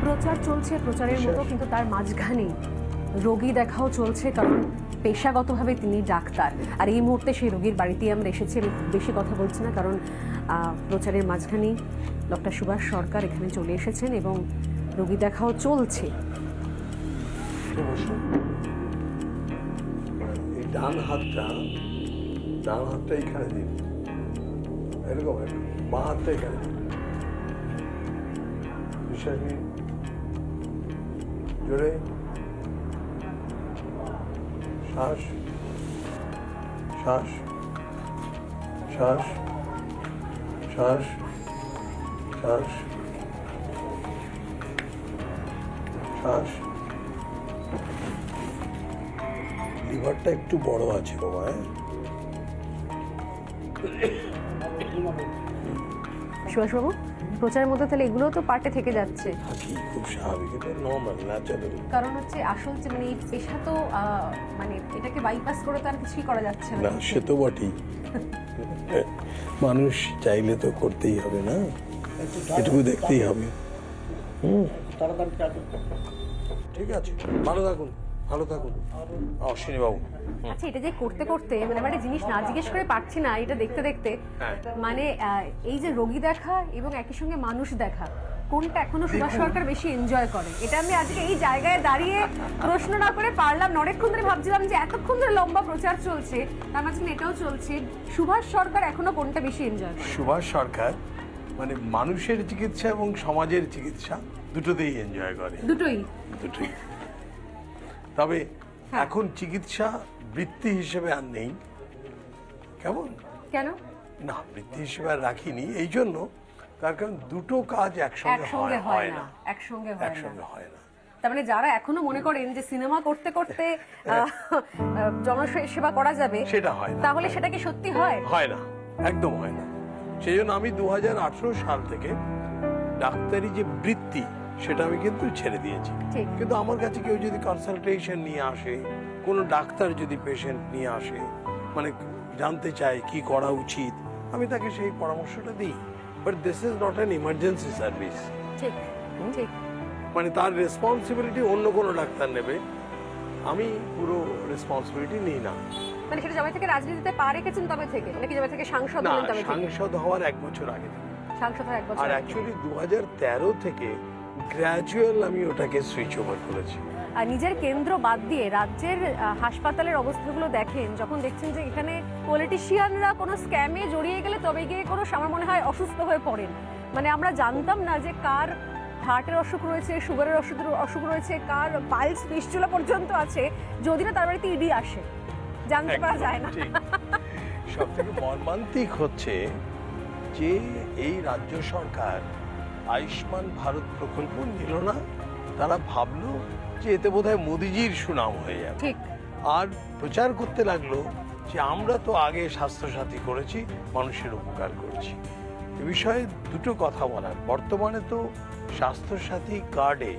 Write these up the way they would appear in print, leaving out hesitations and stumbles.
প্রচার চলছে প্রচারের মতো, কিন্তু তার মাঝখানে রোগী দেখাও চলছে, কারণ পেশাগতভাবে তিনি ডাক্তার। আর এই মুহূর্তে সেই রোগীর বাড়িতেই আমরা এসেছি। আমি বেশি কথা বলছি না, কারণ প্রচারের মাঝখানেই ডক্টর সুভাষ সরকার এখানে চলে এসেছেন এবং রোগী দেখাও চলছে। ডান হাতটা এখানে দিন, এরকম বাঁ হাতটা এখানে দিন। বিশ্বাস নিন, জোরে শ্বাস শ্বাস শ্বাস শ্বাস শ্বাস শ্বাস। লিভারটা একটু বড় আছে বাবা। সুভাষবাবু, প্রচারের মধ্যে তাহলে এগুলো তো পার্টে থেকে যাচ্ছে। খুব স্বাভাবিক, এটা নরমাল ন্যাচারাল। কারণ হচ্ছে আসল যে মানে এই পেশা তো মানে এটাকে বাইপাস করে তো আর কিছুই করা যাচ্ছে না। সে তো বটেই, মানুষ চাইলে তো করতেই হবে না, এটুকু দেখতেই হবে। ঠিক আছে, ভালো থাকুন, ভালো থাকুন অশ্বিনী বাবু। আচ্ছা, এটা যে করতে করতে মানে একটা জিনিস না জিজ্ঞেস করে পারছি না, এটা দেখতে দেখতে মানে এই যে রোগী দেখা এবং একই সঙ্গে মানুষ দেখা, কোনটা এখনো সুভাষ সরকার বেশি এনজয় করে? এটা আমি আজকে এই জায়গায় দাঁড়িয়ে প্রশ্ন না করে পারলাম না। অনেকক্ষণ ধরে ভাবছিলাম যে এতক্ষণ ধরে লম্বা প্রচার চলছে, তার মাঝখানে এটাও চলছে। সুভাষ সরকার এখনো কোনটা বেশি এনজয় করে? সুভাষ সরকার মানে মানুষের চিকিৎসা এবং সমাজের চিকিৎসা দুটোতেই এনজয় করে। দুটোই। তবে এখন চিকিৎসা বৃত্তি হিসেবে আর নেই। কেমন? কেন না, বৃত্তি হিসেবে আর রাখিনি এই জন্য, তার কারণ দুটো কাজ একসঙ্গে হয় না। একসঙ্গে হয় না। তার মানে যারা এখনো মনে করেন যে সিনেমা করতে করতে জনসেবা করা যাবে, সেটা হয় না। তাহলে সেটা কি সত্যি হয়? হয় না, একদম হয় না। সেই জন্য আমি 2018 সাল থেকে ডাক্তারি যে বৃত্তি সেটা আমি কিন্তু ছেড়ে দিয়েছি। কিন্তু আমার কাছে কেউ যদি কনসালটেশন নিয়ে আসে, কোনো ডাক্তার যদি পেশেন্ট নিয়ে আসে, মানে জানতে চায় কি করা উচিত, আমি তাকে সেই পরামর্শটা দিই। But this is not an emergency service. ঠিক ঠিক। মানে তার রেসপন্সিবিলিটি অন্য কোনো ডাক্তার নেবে, আমি পুরো রেসপন্সিবিলিটি নিই না। মানে সেটা যবে থেকে রাজনীতিতে পা রেখেছেন তবে থেকে, নাকি যবে থেকে সাংসদ হলেন তবে থেকে? সাংসদ হওয়ার 1 বছর আগে থেকে। সাংসদ হওয়ার 1 বছর আর অ্যাকচুয়ালি 2013 থেকে গ্র্যাজুয়াল আমি ওটাকে সুইচ ওভার করেছি। আর নিজের কেন্দ্র বাদ দিয়ে রাজ্যের হাসপাতালের অবস্থাগুলো দেখেন, যখন দেখছেন যে এখানে পলিটিশিয়ানরা কোনো স্ক্যামে জড়িয়ে গেলে তবে গিয়ে কোনো আমার মনে হয় অসুস্থ হয়ে পড়েন। মানে আমরা জানতাম না যে কার হার্টের অসুখ রয়েছে, সুগারের অসুখ রয়েছে, কার পাইলস ফিস্টুলা পর্যন্ত আছে, যদি না তার বাড়িতে ইডি আসে, জানতে পারা যায় না। সবথেকে মর্মান্তিক হচ্ছে যে এই রাজ্য সরকার আয়ুষ্মান ভারত প্রকল্প নিল না, তারা ভাবলো যে এতে বোধহয় মোদিজির সুনাম হয়ে যাবে, আর প্রচার করতে লাগলো যে আমরা তো আগে স্বাস্থ্যসাথী করেছি, মানুষের উপকার করছি। এ বিষয়ে দুটো কথা বলার, বর্তমানে তো স্বাস্থ্যসাথী কার্ডে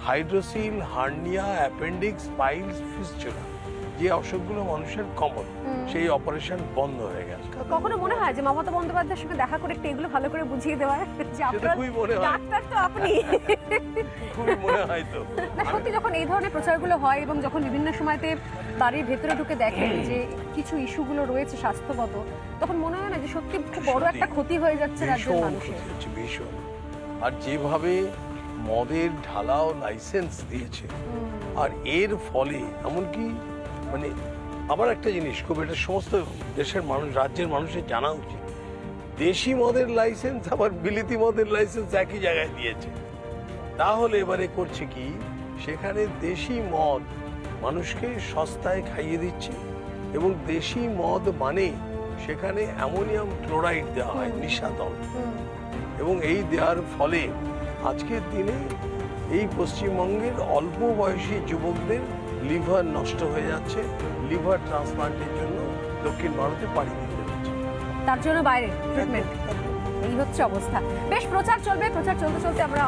hydrocele, hernia, appendix, piles, fistula যে অসুখগুলো মানুষের কমন, সেই অপারেশন বন্ধ হয়ে গেছে। কখনো মনে হয় যে মমতা বন্দ্যোপাধ্যায়ের সঙ্গে দেখা করে একটু এগুলো ভালো করে বুঝিয়ে দেওয়া যে আপনার ডাক্তার তো আপনি? খুবই মনে হয় তো। না সত্যি, যখন এই ধরনের প্রচারগুলো হয় এবং যখন বিভিন্ন সময়তে বাড়ির ভেতরে ঢুকে দেখেন যে কিছু ইস্যুগুলো রয়েছে স্বাস্থ্যগত, তখন মনে হয় না যে সত্যি খুব বড় একটা ক্ষতি হয়ে যাচ্ছে রাজ্যের মানুষের? ভীষণ। আর যেভাবে মদের ঢালাও লাইসেন্স দিয়েছে, আর এর ফলে এমনকি মানে আবার একটা জিনিস খুব, এটা সমস্ত দেশের মানুষ, রাজ্যের মানুষের জানা উচিত, দেশি মদের লাইসেন্স আবার বিলিতি মদের লাইসেন্স একই জায়গায় দিয়েছে। তাহলে এবারে করছে কি, সেখানে দেশি মদ মানুষকে সস্তায় খাইয়ে দিচ্ছে, এবং দেশি মদ মানে সেখানে অ্যামোনিয়াম ক্লোরাইড দেওয়া হয়, নিশাতল, এবং এই দেওয়ার ফলে আজকের দিনে এই পশ্চিমবঙ্গের অল্প বয়সী যুবকদের লিভার নষ্ট হয়ে যাচ্ছে, লিভার ট্রান্সপ্লান্টের জন্য দক্ষিণ ভারতে পাড়ি দিতে হচ্ছে, তার জন্য বাইরে ট্রিটমেন্ট। এই হচ্ছে অবস্থা। বেশ প্রচার চলবে, প্রচার চলতে চলতে আমরা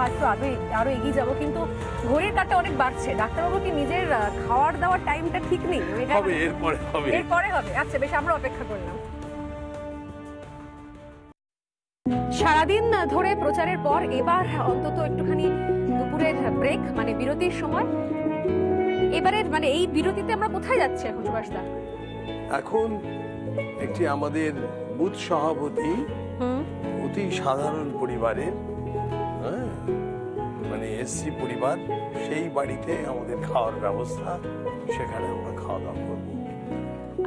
আরো এগিয়ে যাব, কিন্তু ঘড়ির কাঁটা অনেক বাড়ছে। ডাক্তারবাবু কি নিজের খাওয়ার দাওয়ার টাইমটা ঠিক নেই? এরপরে হবে। আচ্ছা বেশ, আমরা অপেক্ষা করলাম। সারাদিন ধরে প্রচারের পর এবার অন্তত একটুখানি দুপুরে ব্রেক, মানে বিরতির সময়। এবারে মানে এই বিরতিতে আমরা কোথায় যাচ্ছি এখন সুভাষ দা? এখন একটি আমাদের বুথ সভাপতি অতি সাধারণ পরিবারের, হ্যাঁ, মানে এসসি পরিবার, সেই বাড়িতে আমাদের খাওয়ার ব্যবস্থা, সেখানে আমরা খাওয়া দাওয়া করবো।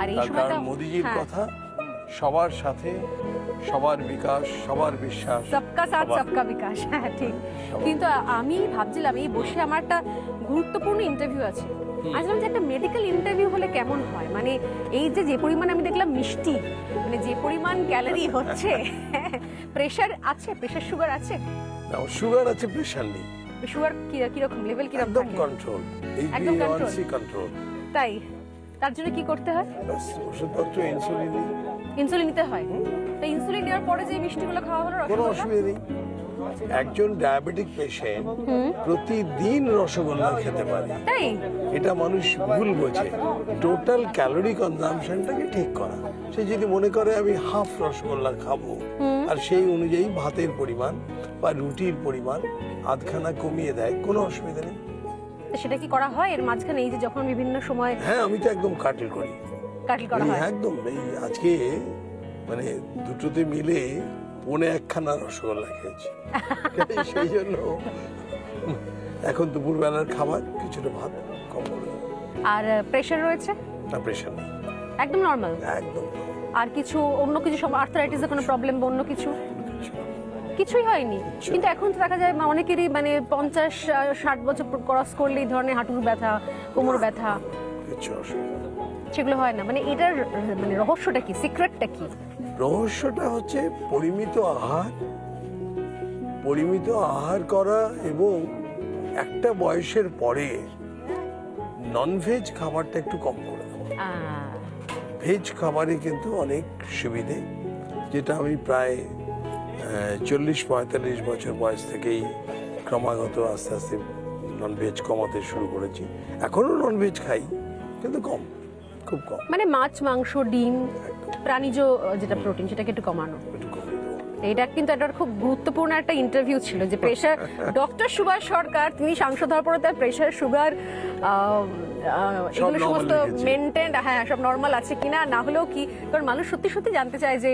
আর এই তার সময়টা কারণ মোদিজির কথা, সবার সাথে সবার বিকাশ, সবার বিশ্বাস, সবকা সাথ সবকা বিকাশ। হ্যাঁ ঠিক। কিন্তু আমি ভাবছিলাম এই বসে আমার একটা গুরুত্বপূর্ণ ইন্টারভিউ আছে। আসলে যে একটা মেডিকেল ইন্টারভিউ হলে কেমন হয়, মানে এই যে পরিমাণ আমি দেখলাম মিষ্টি, মানে যে পরিমাণ ক্যালোরি হচ্ছে, প্রেশার আছে, প্রেশার সুগার আছে? সুগার আছে, প্রেশার নেই। সুগার কিরকম লেভেল কিরকম? একদম কন্ট্রোল, একদম HbA1c কন্ট্রোল। তাই তার জন্য কি করতে হয়? ওষুধপত্র, ইনসুলিন। ইনসুলিন নিতে হয়। তো ইনসুলিন নেওয়ার পরে যে মিষ্টিগুলো খাওয়া হলো, কোনো অসুবিধা নেই। একজন ডায়াবেটিক পেশেন্ট প্রতিদিন রসগোল্লা খেতে পারে। তাই এটা মানুষ ভুল বোঝে। টোটাল ক্যালোরি কনজাম্পশনটাকে ঠিক করা। সে যদি মনে করে আমি হাফ রসগোল্লা খাবো, আর সেই অনুযায়ী ভাতের পরিমাণ বা রুটির পরিমাণ আধখানা কমিয়ে দেয়, কোনো অসুবিধা নেই। সেটা কি করা হয় এর মাঝখানে, এই যে যখন বিভিন্ন সময়? হ্যাঁ, আমি তো একদম কাটিল করি। কাটিল করা হয় একদম। এই আজকে মানে দুটোতে মিলে 1.5খানা রসগোল্লা খেয়েছি। সেই জন্য এখন দুপুরবেলার খাবার কিছুটা ভাত কম করে দেবো। আর প্রেশার রয়েছে? না, প্রেশার নেই, একদম নরমাল। একদম। আর কিছু অন্য কিছু সব আর্থ্রাইটিসের কোনো প্রবলেম বা অন্য কিছু? কিছুই হয়নি। কিন্তু এখন তো দেখা যায় অনেকেরই মানে 50-60 বছর ক্রস করলে এই ধরনের হাঁটুর ব্যথা, কোমর ব্যথা, কিছু অসুবিধা সেগুলো হয় না। মানে এটার মানে রহস্যটা কি, সিক্রেটটা কি? রহস্যটা হচ্ছে পরিমিত আহার, পরিমিত আহার করা, এবং একটা বয়সের পরে ননভেজ খাবারটা একটু কম করে দেওয়া। ভেজ খাবারে কিন্তু অনেক সুবিধে, যেটা আমি প্রায় 40-45 বছর বয়স থেকেই ক্রমাগত আস্তে আস্তে ননভেজ কমাতে শুরু করেছি। এখনো ননভেজ খাই, কিন্তু কম, খুব কম। মানে মাছ, মাংস, ডিম, প্রাণীজ যেটা প্রোটিন, সেটাকে একটু কমানো। এটা কিন্তু একটা খুব গুরুত্বপূর্ণ একটা ইন্টারভিউ ছিল, যে প্রেশার ডক্টর সুভাষ সরকার, তিনি সাংসদ হওয়ার পরে তার প্রেশার, সুগার, এগুলো সমস্ত মেনটেন, হ্যাঁ, সব নর্মাল আছে কিনা। না হলেও কি, কারণ মানুষ সত্যি সত্যি জানতে চায় যে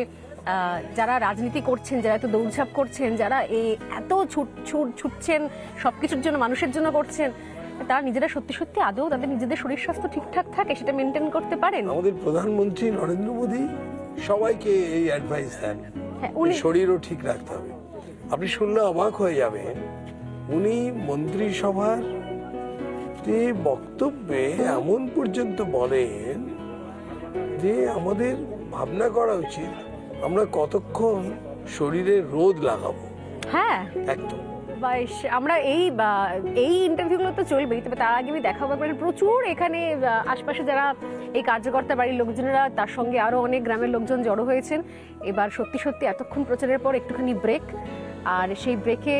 যারা রাজনীতি করছেন, যারা এত দৌড়ঝাঁপ করছেন, যারা এত ছুটছেন সবকিছুর জন্য, মানুষের জন্য করছেন, তারা নিজেরা সত্যি সত্যি আদৌ তাদের নিজেদের শরীর স্বাস্থ্য ঠিকঠাক থাকে, সেটা মেনটেন করতে পারেন? আমাদের প্রধানমন্ত্রী নরেন্দ্র মোদী সবাইকে এই অ্যাডভাইস দেন, শরীরও ঠিক রাখতে হবে। আপনি শুনলে অবাক হয়ে যাবেন, উনি মন্ত্রিসভার বক্তব্যে এমন পর্যন্ত বলেন যে আমাদের ভাবনা করা উচিত আমরা কতক্ষণ শরীরে রোদ লাগাবো। হ্যাঁ, একদম। আমরা এই ইন্টারভিউগুলো তো চলবেই, তবে তার আগে আমি দেখাবো একবার প্রচুর এখানে আশপাশে যারা এই কার্যকর্তা বাড়ির লোকজনেরা, তার সঙ্গে আরো অনেক গ্রামের লোকজন জড়ো হয়েছেন। এবার সত্যি সত্যি এতক্ষণ প্রচারের পর একটুখানি ব্রেক, আর সেই ব্রেকে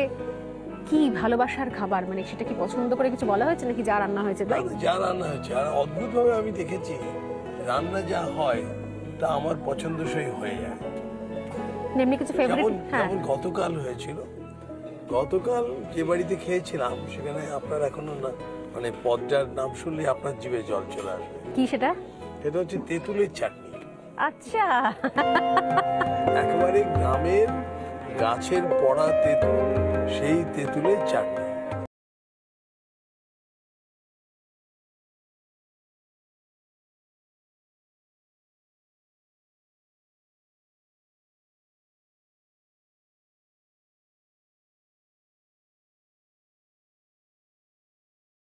কি ভালোবাসার খাবার, মানে সেটা কি পছন্দ করে কিছু বলা হয়েছে নাকি যা রান্না হয়েছে তাই? যা রান্না হয়েছে, আর অদ্ভুতভাবে আমি দেখেছি রান্না যা হয় তা আমার পছন্দসই হয়ে যায়। এমনি কিছু ফেভারিট? হ্যাঁ, যেমন গতকাল হয়েছিল, গতকাল যে বাড়িতে খেয়েছিলাম সেখানে আপনার এখনো না, মানে পদটার নাম শুনলে আপনার জিভে জল চলে আসবে। কি সেটা? এটা হচ্ছে তেঁতুলের চাটনি। আচ্ছা, একেবারে গ্রামের গাছের পড়া তেঁতুল, সেই তেঁতুলের চাটনি।